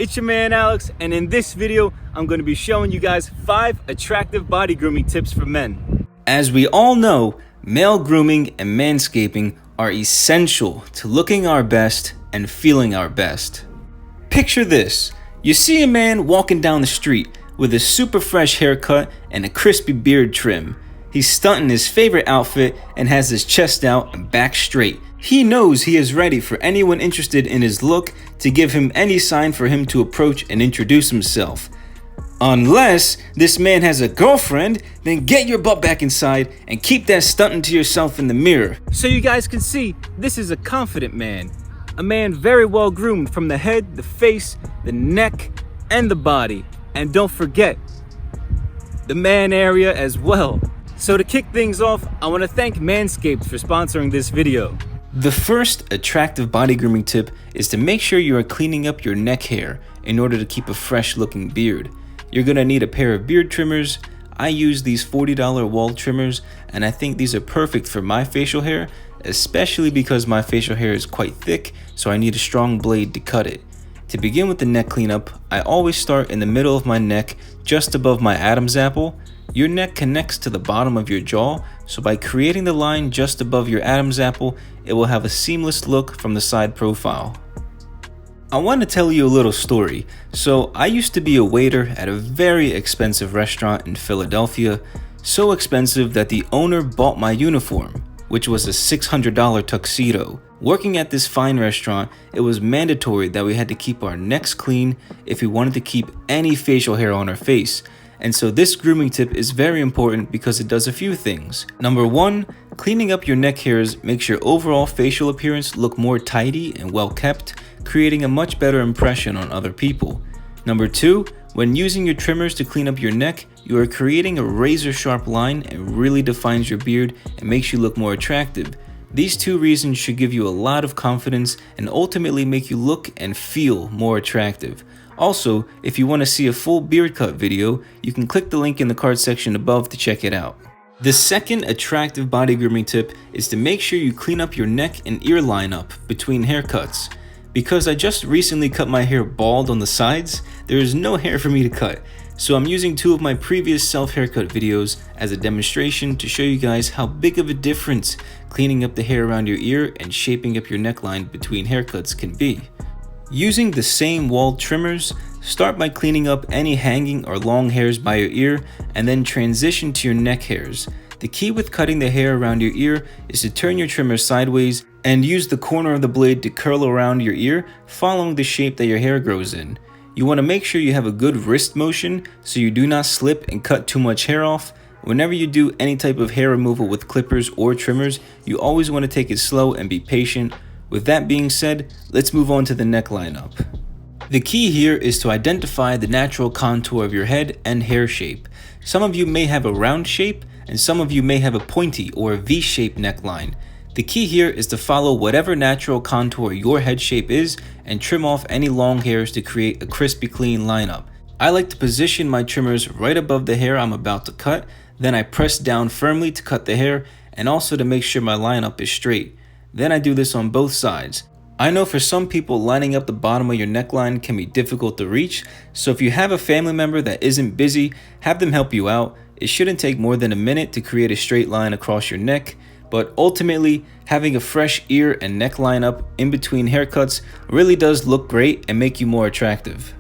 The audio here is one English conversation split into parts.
It's your man Alex, and in this video, I'm going to be showing you guys 5 attractive body grooming tips for men. As we all know, male grooming and manscaping are essential to looking our best and feeling our best. Picture this: you see a man walking down the street with a super fresh haircut and a crispy beard trim. He's stunting his favorite outfit and has his chest out and back straight. He knows he is ready for anyone interested in his look to give him any sign for him to approach and introduce himself. Unless this man has a girlfriend, then get your butt back inside and keep that stunting to yourself in the mirror. So you guys can see, this is a confident man. A man very well groomed from the head, the face, the neck, and the body. And don't forget, the man area as well. So to kick things off, I want to thank Manscaped for sponsoring this video. The first attractive body grooming tip is to make sure you are cleaning up your neck hair in order to keep a fresh looking beard. You're going to need a pair of beard trimmers. I use these $40 wall trimmers, and I think these are perfect for my facial hair, especially because my facial hair is quite thick, so I need a strong blade to cut it. To begin with the neck cleanup, I always start in the middle of my neck, just above my Adam's apple. Your neck connects to the bottom of your jaw, so by creating the line just above your Adam's apple, it will have a seamless look from the side profile. I want to tell you a little story. So I used to be a waiter at a very expensive restaurant in Philadelphia, so expensive that the owner bought my uniform, which was a $600 tuxedo. Working at this fine restaurant, it was mandatory that we had to keep our necks clean if we wanted to keep any facial hair on our face. And so this grooming tip is very important because it does a few things. Number 1, cleaning up your neck hairs makes your overall facial appearance look more tidy and well kept, creating a much better impression on other people. Number 2, when using your trimmers to clean up your neck, you are creating a razor sharp line and really defines your beard and makes you look more attractive. These 2 reasons should give you a lot of confidence and ultimately make you look and feel more attractive. Also, if you want to see a full beard cut video, you can click the link in the card section above to check it out. The second attractive body grooming tip is to make sure you clean up your neck and ear lineup between haircuts. Because I just recently cut my hair bald on the sides, there is no hair for me to cut. So I'm using 2 of my previous self-haircut videos as a demonstration to show you guys how big of a difference cleaning up the hair around your ear and shaping up your neckline between haircuts can be. Using the same wall trimmers, start by cleaning up any hanging or long hairs by your ear and then transition to your neck hairs. The key with cutting the hair around your ear is to turn your trimmer sideways and use the corner of the blade to curl around your ear, following the shape that your hair grows in. You want to make sure you have a good wrist motion so you do not slip and cut too much hair off. Whenever you do any type of hair removal with clippers or trimmers, you always want to take it slow and be patient. With that being said, let's move on to the neck lineup. The key here is to identify the natural contour of your head and hair shape. Some of you may have a round shape and some of you may have a pointy or a V-shaped neckline. The key here is to follow whatever natural contour your head shape is and trim off any long hairs to create a crispy clean lineup. I like to position my trimmers right above the hair I'm about to cut, then I press down firmly to cut the hair and also to make sure my lineup is straight. Then I do this on both sides. I know for some people lining up the bottom of your neckline can be difficult to reach, so if you have a family member that isn't busy, have them help you out. It shouldn't take more than a minute to create a straight line across your neck, but ultimately having a fresh ear and neck lineup in between haircuts really does look great and make you more attractive.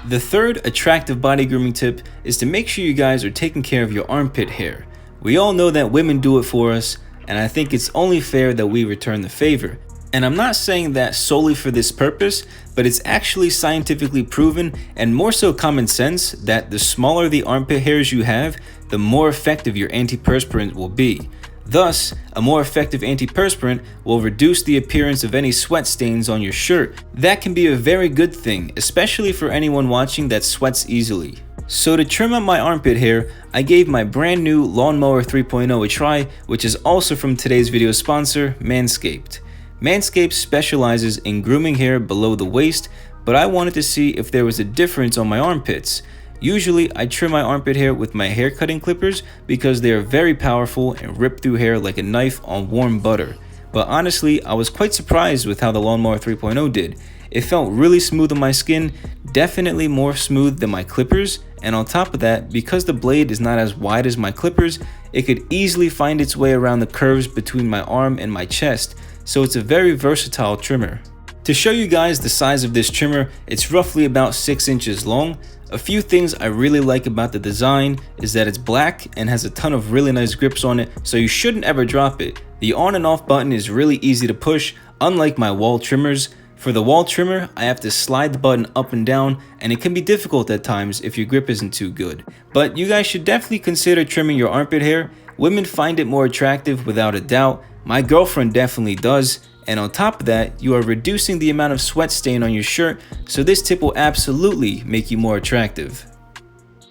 The third attractive body grooming tip is to make sure you guys are taking care of your armpit hair. We all know that women do it for us, and I think it's only fair that we return the favor. And I'm not saying that solely for this purpose, but it's actually scientifically proven and more so common sense that the smaller the armpit hairs you have, the more effective your antiperspirant will be. Thus, a more effective antiperspirant will reduce the appearance of any sweat stains on your shirt. That can be a very good thing, especially for anyone watching that sweats easily. So to trim up my armpit hair, I gave my brand new Lawnmower 3.0 a try, which is also from today's video sponsor, Manscaped. Manscaped specializes in grooming hair below the waist, but I wanted to see if there was a difference on my armpits. Usually, I trim my armpit hair with my hair cutting clippers because they are very powerful and rip through hair like a knife on warm butter. But honestly, I was quite surprised with how the Lawnmower 3.0 did. It felt really smooth on my skin, definitely more smooth than my clippers, and on top of that, because the blade is not as wide as my clippers, it could easily find its way around the curves between my arm and my chest, so it's a very versatile trimmer. To show you guys the size of this trimmer, it's roughly about 6 inches long. A few things I really like about the design is that it's black and has a ton of really nice grips on it, so you shouldn't ever drop it. The on and off button is really easy to push, unlike my wall trimmers. For the wall trimmer, I have to slide the button up and down, and it can be difficult at times if your grip isn't too good. But you guys should definitely consider trimming your armpit hair. Women find it more attractive without a doubt. My girlfriend definitely does. And on top of that, you are reducing the amount of sweat stain on your shirt, so this tip will absolutely make you more attractive.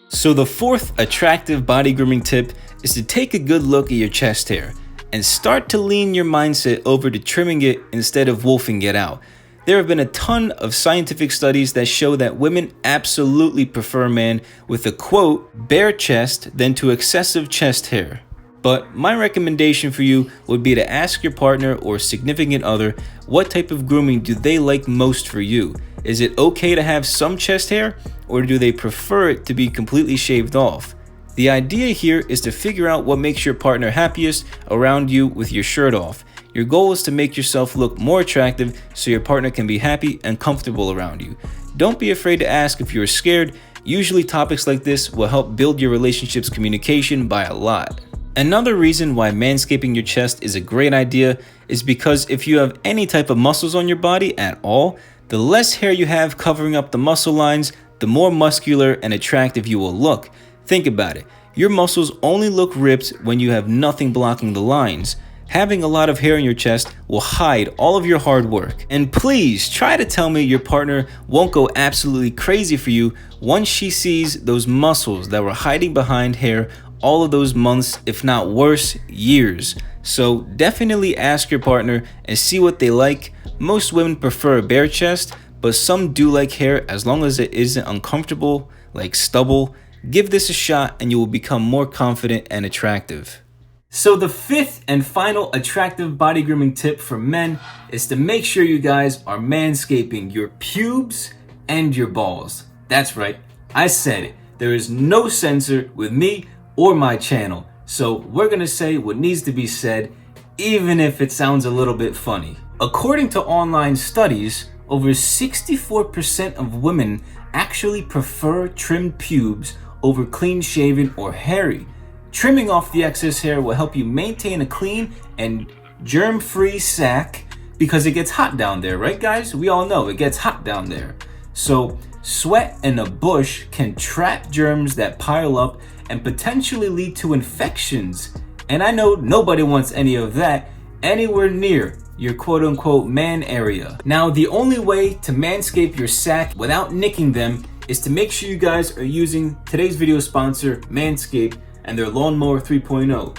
So the fourth attractive body grooming tip is to take a good look at your chest hair and start to lean your mindset over to trimming it instead of wolfing it out. There have been a ton of scientific studies that show that women absolutely prefer a man with a quote, bare chest than to excessive chest hair. But my recommendation for you would be to ask your partner or significant other what type of grooming do they like most for you. Is it okay to have some chest hair, or do they prefer it to be completely shaved off? The idea here is to figure out what makes your partner happiest around you with your shirt off. Your goal is to make yourself look more attractive so your partner can be happy and comfortable around you. Don't be afraid to ask if you're scared. Usually topics like this will help build your relationship's communication by a lot. Another reason why manscaping your chest is a great idea is because if you have any type of muscles on your body at all, the less hair you have covering up the muscle lines, the more muscular and attractive you will look. Think about it. Your muscles only look ripped when you have nothing blocking the lines. Having a lot of hair in your chest will hide all of your hard work. And please try to tell me your partner won't go absolutely crazy for you once she sees those muscles that were hiding behind hair all of those months, if not worse, years. So definitely ask your partner and see what they like. Most women prefer a bare chest, but some do like hair as long as it isn't uncomfortable, like stubble. Give this a shot and you will become more confident and attractive. So the fifth and final attractive body grooming tip for men is to make sure you guys are manscaping your pubes and your balls. That's right, I said it. There is no censor with me or my channel, so we're gonna say what needs to be said, even if it sounds a little bit funny. According to online studies, over 64% of women actually prefer trimmed pubes over clean shaven or hairy. Trimming off the excess hair will help you maintain a clean and germ-free sack because it gets hot down there, right guys? We all know it gets hot down there. So sweat in a bush can trap germs that pile up and potentially lead to infections. And I know nobody wants any of that anywhere near your quote-unquote man area. Now, the only way to manscape your sack without nicking them is to make sure you guys are using today's video sponsor, Manscape, and their Lawnmower 3.0.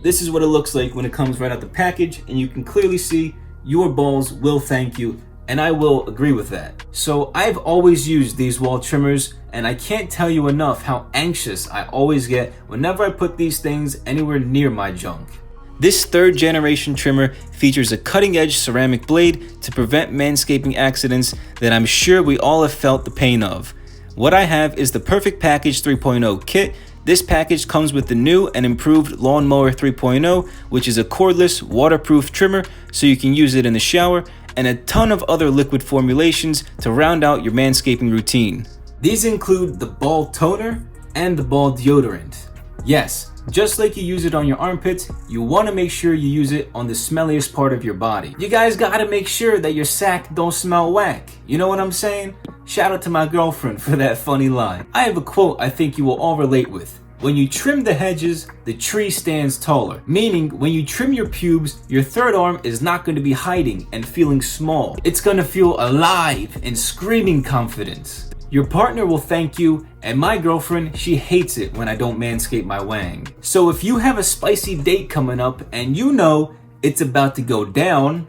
This is what it looks like when it comes right out the package, and you can clearly see your balls will thank you, and I will agree with that. So I've always used these wall trimmers, and I can't tell you enough how anxious I always get whenever I put these things anywhere near my junk. This third generation trimmer features a cutting edge ceramic blade to prevent manscaping accidents that I'm sure we all have felt the pain of. What I have is the Perfect Package 3.0 kit. This package comes with the new and improved Lawnmower 3.0, which is a cordless, waterproof trimmer so you can use it in the shower, and a ton of other liquid formulations to round out your manscaping routine. These include the ball toner and the ball deodorant. Yes, just like you use it on your armpits, you want to make sure you use it on the smelliest part of your body. You guys gotta make sure that your sack don't smell whack. You know what I'm saying? Shout out to my girlfriend for that funny line. I have a quote I think you will all relate with. When you trim the hedges, the tree stands taller. Meaning, when you trim your pubes, your third arm is not going to be hiding and feeling small. It's going to feel alive and screaming confidence. Your partner will thank you, and my girlfriend, she hates it when I don't manscape my wang. So if you have a spicy date coming up and you know it's about to go down,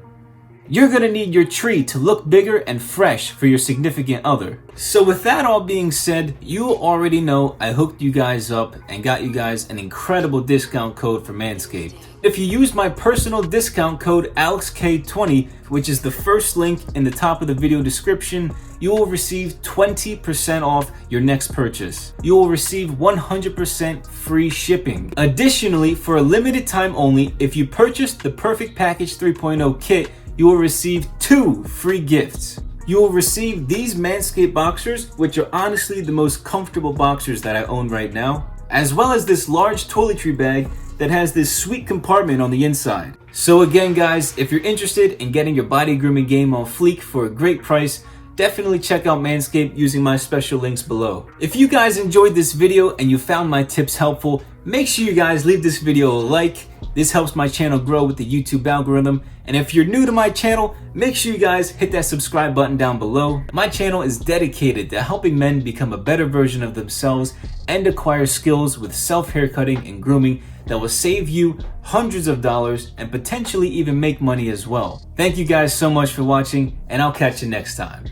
You're gonna need your tree to look bigger and fresh for your significant other. So with that all being said, you already know I hooked you guys up and got you guys an incredible discount code for Manscaped. If you use my personal discount code AlexK20, which is the first link in the top of the video description, you will receive 20% off your next purchase. You will receive 100% free shipping. Additionally, for a limited time only, if you purchase the Perfect Package 3.0 kit, you will receive 2 free gifts. You will receive these Manscaped boxers, which are honestly the most comfortable boxers that I own right now, as well as this large toiletry bag that has this sweet compartment on the inside. So again guys, if you're interested in getting your body grooming game on fleek for a great price, definitely check out Manscaped using my special links below. If you guys enjoyed this video and you found my tips helpful, make sure you guys leave this video a like. This helps my channel grow with the YouTube algorithm. And if you're new to my channel, make sure you guys hit that subscribe button down below. My channel is dedicated to helping men become a better version of themselves and acquire skills with self-haircutting and grooming that will save you hundreds of dollars and potentially even make money as well. Thank you guys so much for watching, and I'll catch you next time.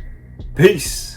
Peace!